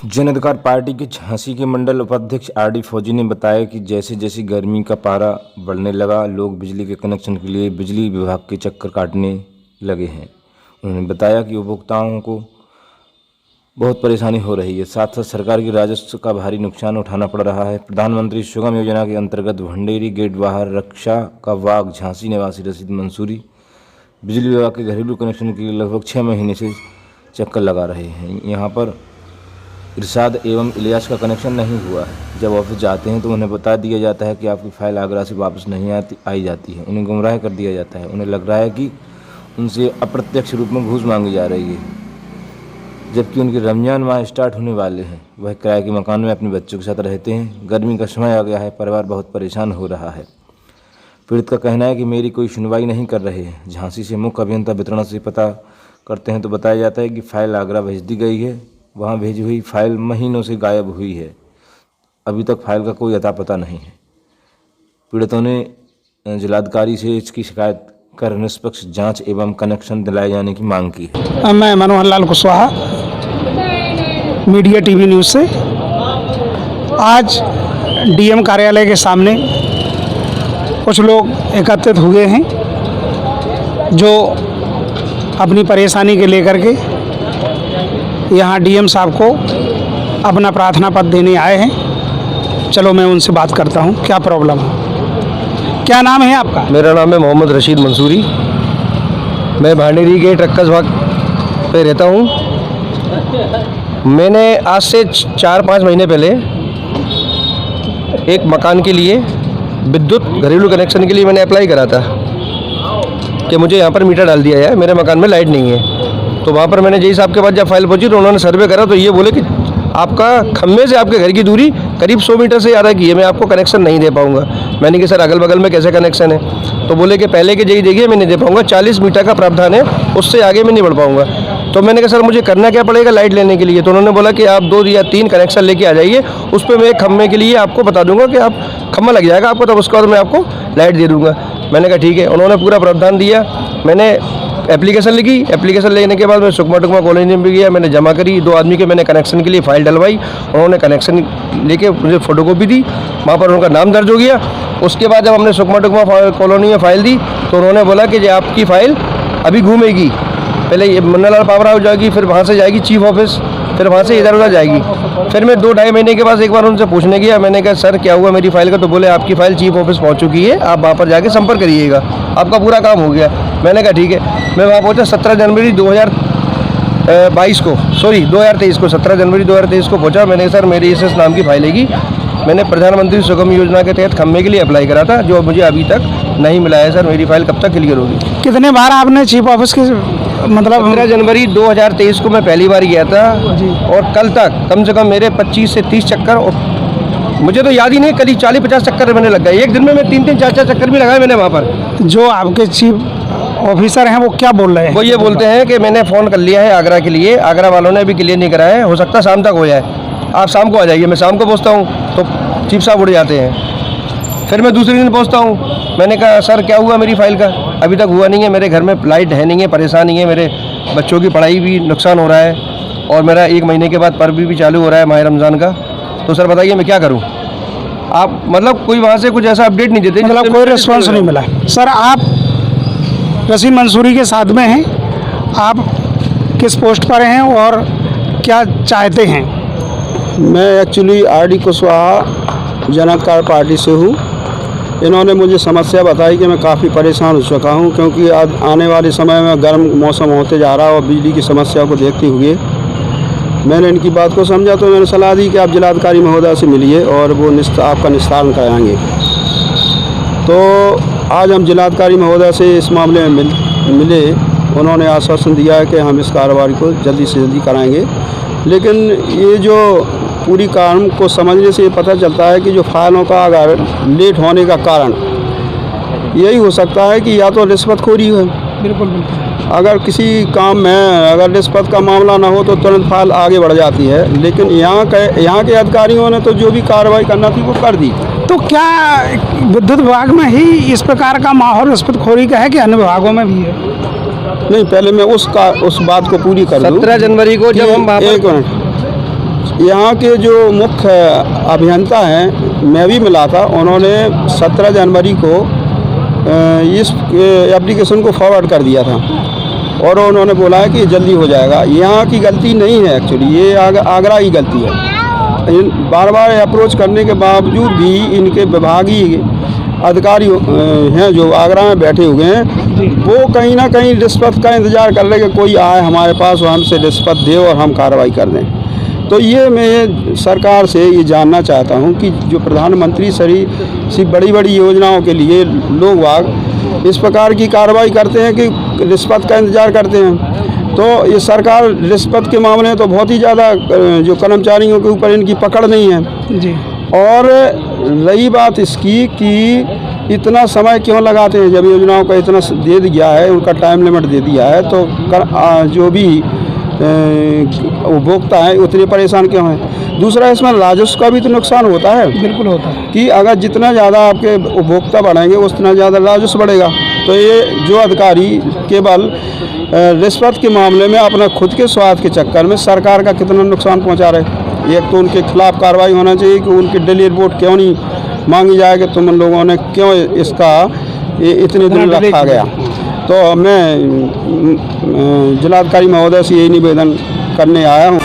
जन अधिकार पार्टी के झांसी के मंडल उपाध्यक्ष आर.डी. फौजी ने बताया कि जैसे जैसे गर्मी का पारा बढ़ने लगा, लोग बिजली के कनेक्शन के लिए बिजली विभाग के चक्कर काटने लगे हैं। उन्होंने बताया कि उपभोक्ताओं को बहुत परेशानी हो रही है, साथ साथ सरकार की राजस्व का भारी नुकसान उठाना पड़ रहा है। प्रधानमंत्री सुगम योजना के अंतर्गत भंडेरी गेट बाहर रक्षा का वाग झांसी निवासी रशीद मंसूरी बिजली विभाग के घरेलू कनेक्शन के लिए लगभग 6 महीने से चक्कर लगा रहे हैं। यहाँ पर इरशाद एवं इलियास का कनेक्शन नहीं हुआ है। जब ऑफिस जाते हैं तो उन्हें बता दिया जाता है कि आपकी फ़ाइल आगरा से वापस नहीं आई जाती है। उन्हें गुमराह कर दिया जाता है। उन्हें लग रहा है कि उनसे अप्रत्यक्ष रूप में घूस मांगी जा रही है, जबकि उनके रमज़ान माह स्टार्ट होने वाले हैं। वह किराए के मकान में अपने बच्चों के साथ रहते हैं। गर्मी का समय आ गया है, परिवार बहुत परेशान हो रहा है। पीड़ित का कहना है कि मेरी कोई सुनवाई नहीं कर रहे हैं। झांसी से मुख्य अभियंता वितरण से पता करते हैं तो बताया जाता है कि फ़ाइल आगरा भेज दी गई है। वहाँ भेजी हुई फाइल महीनों से गायब हुई है। अभी तक फाइल का कोई अता पता नहीं है। पीड़ितों ने जिलाधिकारी से इसकी शिकायत कर निष्पक्ष जांच एवं कनेक्शन दिलाए जाने की मांग की है। मैं Manohar Lal Kushwaha, media TV news से। आज डीएम कार्यालय के सामने कुछ लोग एकत्रित हुए हैं जो अपनी परेशानी के लेकर के यहाँ डीएम साहब को अपना प्रार्थना पत्र देने आए हैं। चलो मैं उनसे बात करता हूँ, क्या प्रॉब्लम है, क्या नाम है आपका? मेरा नाम है मोहम्मद रशीद मंसूरी। मैं भांडेरी गेट रक्कस बाग पे रहता हूँ। मैंने आज से 4-5 महीने पहले एक मकान के लिए विद्युत घरेलू कनेक्शन के लिए मैंने अप्लाई करा था कि मुझे यहाँ पर मीटर डाल दिया जाए, मेरे मकान में लाइट नहीं है। तो वहाँ पर मैंने जई साहब के पास जब फाइल पहुँची तो उन्होंने सर्वे करा तो ये बोले कि आपका खम्भे से आपके घर की दूरी करीब 100 मीटर से ज़्यादा की है, मैं आपको कनेक्शन नहीं दे पाऊँगा। मैंने कहा सर अगल बगल में कैसे कनेक्शन है? तो बोले कि पहले के जई देखिए मैं नहीं दे पाऊँगा, 40 मीटर का प्रावधान है, उससे आगे मैं नहीं बढ़ पाऊँगा। तो मैंने कहा सर मुझे करना क्या पड़ेगा लाइट लेने के लिए? तो उन्होंने बोला कि आप 2 या 3 कनेक्शन लेके आ जाइए, उस पर मैं एक खम्भे के लिए आपको बता दूँगा कि आप खम्भा लग जाएगा आपको, तब उसके बाद मैं आपको लाइट दे दूँगा। मैंने कहा ठीक है। उन्होंने पूरा प्रावधान दिया। मैंने एप्लीकेशन लिखी। एप्लीकेशन लेने के बाद मैं सुकमा टुकमा कॉलेज में भी गया, मैंने जमा करी। 2 आदमी के मैंने कनेक्शन के लिए फ़ाइल डलवाई। उन्होंने कनेक्शन लेके मुझे फ़ोटोकॉपी दी, वहाँ पर उनका नाम दर्ज हो गया। उसके बाद जब हमने सुकमा टुकमा कॉलोनी में फ़ाइल दी तो उन्होंने बोला कि जो आपकी फ़ाइल अभी घूमेगी, पहले ये मुन्नालाल पावर हाउस जाएगी, फिर वहाँ से जाएगी चीफ ऑफिस, फिर वहाँ से इधर उधर जाएगी। फिर मैं 2-2.5 महीने के बाद एक बार उनसे पूछने गया। मैंने कहा सर क्या हुआ मेरी फ़ाइल का? तो बोले आपकी फ़ाइल चीफ ऑफिस पहुँच चुकी है, आप वहाँ पर जाके संपर्क करिएगा, आपका पूरा काम हो गया। मैंने कहा ठीक है। मैं वहाँ पहुँचा 17 जनवरी 2023 को 17 जनवरी 2023 को पहुँचा। मैंने कहा सर मेरी इस नाम की फ़ाइल है। मैंने प्रधानमंत्री सुगम योजना के तहत खम्भे के लिए अप्लाई करा था, जो मुझे अभी तक नहीं मिला है। सर मेरी फ़ाइल कब तक क्लियर होगी? कितने बार आपने चीफ ऑफिस के मतलब? 17 जनवरी 2023 को मैं पहली बार गया था और कल तक कम से कम मेरे 25 से 30 चक्कर, और मुझे तो याद ही नहीं, करीब 40-50 चक्कर मैंने लग गए। एक दिन में मैं 3-3, 4-4 चक्कर भी लगाए मैंने वहाँ पर। जो आपके चीफ ऑफिसर हैं वो क्या बोल रहे हैं? वो ये बोलते हैं कि मैंने फ़ोन कर लिया है आगरा के लिए, आगरा वालों ने अभी क्लियर नहीं कराया है, हो सकता है शाम तक हो जाए, आप शाम को आ जाइए। मैं शाम को पहुँचता हूँ तो चीफ साहब उड़ जाते हैं। फिर मैं दूसरे दिन पहुँचता हूँ। मैंने कहा सर क्या हुआ मेरी फ़ाइल का? अभी तक हुआ नहीं है, मेरे घर में लाइट है नहीं है, परेशानी है, मेरे बच्चों की पढ़ाई भी नुकसान हो रहा है, और मेरा 1 महीने के बाद पर्व भी चालू हो रहा है माह रमज़ान का। तो सर बताइए मैं क्या करूँ? आप मतलब कोई वहाँ से कुछ ऐसा अपडेट नहीं देते, मतलब कोई रिस्पॉन्स नहीं मिला। सर आप रशीद मंसूरी के साथ में हैं, आप किस पोस्ट पर हैं और क्या चाहते हैं? मैं एक्चुअली आर.डी. कुशवाहा जन अधिकार पार्टी से हूँ। इन्होंने मुझे समस्या बताई कि मैं काफ़ी परेशान हो चुका हूँ, क्योंकि आज आने वाले समय में गर्म मौसम होते जा रहा है और बिजली की समस्या को देखते हुए मैंने इनकी बात को समझा। तो मैंने सलाह दी कि आप जिलाधिकारी महोदय से मिलिए और वो आपका निस्तारण कराएंगे। तो आज हम जिलाधिकारी महोदय से इस मामले में मिले। उन्होंने आश्वासन दिया है कि हम इस कार्रवाई को जल्दी से जल्दी कराएंगे। लेकिन ये जो पूरी कारण को समझने से ये पता चलता है कि जो फाइलों का अगर लेट होने का कारण यही हो सकता है कि या तो रिश्वतखोरी है। बिल्कुल। अगर किसी काम में अगर रिश्वत का मामला ना हो तो तुरंत फाइल आगे बढ़ जाती है, लेकिन यहाँ के अधिकारियों ने तो जो भी कार्रवाई करना थी वो कर दी। तो क्या विद्युत विभाग में ही इस प्रकार का माहौल रिश्वतखोरी का है कि अन्य विभागों में भी है? नहीं, पहले मैं उस बात को पूरी कर दूं। 17 जनवरी को जब हम यहाँ के जो मुख्य अभियंता हैं, मैं भी मिला था, उन्होंने 17 जनवरी को इस एप्लीकेशन को फॉरवर्ड कर दिया था और उन्होंने बोला है कि ये जल्दी हो जाएगा। यहाँ की गलती नहीं है एक्चुअली, ये आगरा की गलती है। बार बार अप्रोच करने के बावजूद भी इनके विभागीय अधिकारी हैं जो आगरा में बैठे हुए हैं, वो कहीं ना कहीं रिश्वत का इंतज़ार कर रहे कि कोई आए हमारे पास और हमसे रिश्वत दे और हम कार्रवाई कर दें। तो ये मैं सरकार से ये जानना चाहता हूँ कि जो प्रधानमंत्री सी बड़ी बड़ी योजनाओं के लिए लोग वाग इस प्रकार की कार्रवाई करते हैं कि रिश्वत का इंतज़ार करते हैं, तो ये सरकार रिश्वत के मामले में तो बहुत ही ज़्यादा जो कर्मचारियों के ऊपर इनकी पकड़ नहीं है जी। और रही बात इसकी कि इतना समय क्यों लगाते हैं, जब योजनाओं का इतना दे दिया है, उनका टाइम लिमिट दे दिया है, तो जो भी उपभोक्ता है उतने परेशान क्यों हैं। दूसरा, इसमें राजस्व का भी तो नुकसान होता है। बिल्कुल होता है कि अगर जितना ज़्यादा आपके उपभोक्ता बढ़ेंगे उतना ज़्यादा राजस्व बढ़ेगा। तो ये जो अधिकारी केवल रिश्वत के मामले में अपना खुद के स्वार्थ के चक्कर में सरकार का कितना नुकसान पहुंचा रहे। एक तो उनके खिलाफ कार्रवाई होना चाहिए कि उनकी डेली रिपोर्ट क्यों नहीं मांगी जाए कि तुम लोगों ने क्यों इसका इतने दिन रखा गया। तो मैं जिलाधिकारी महोदय से यही निवेदन करने आया हूँ।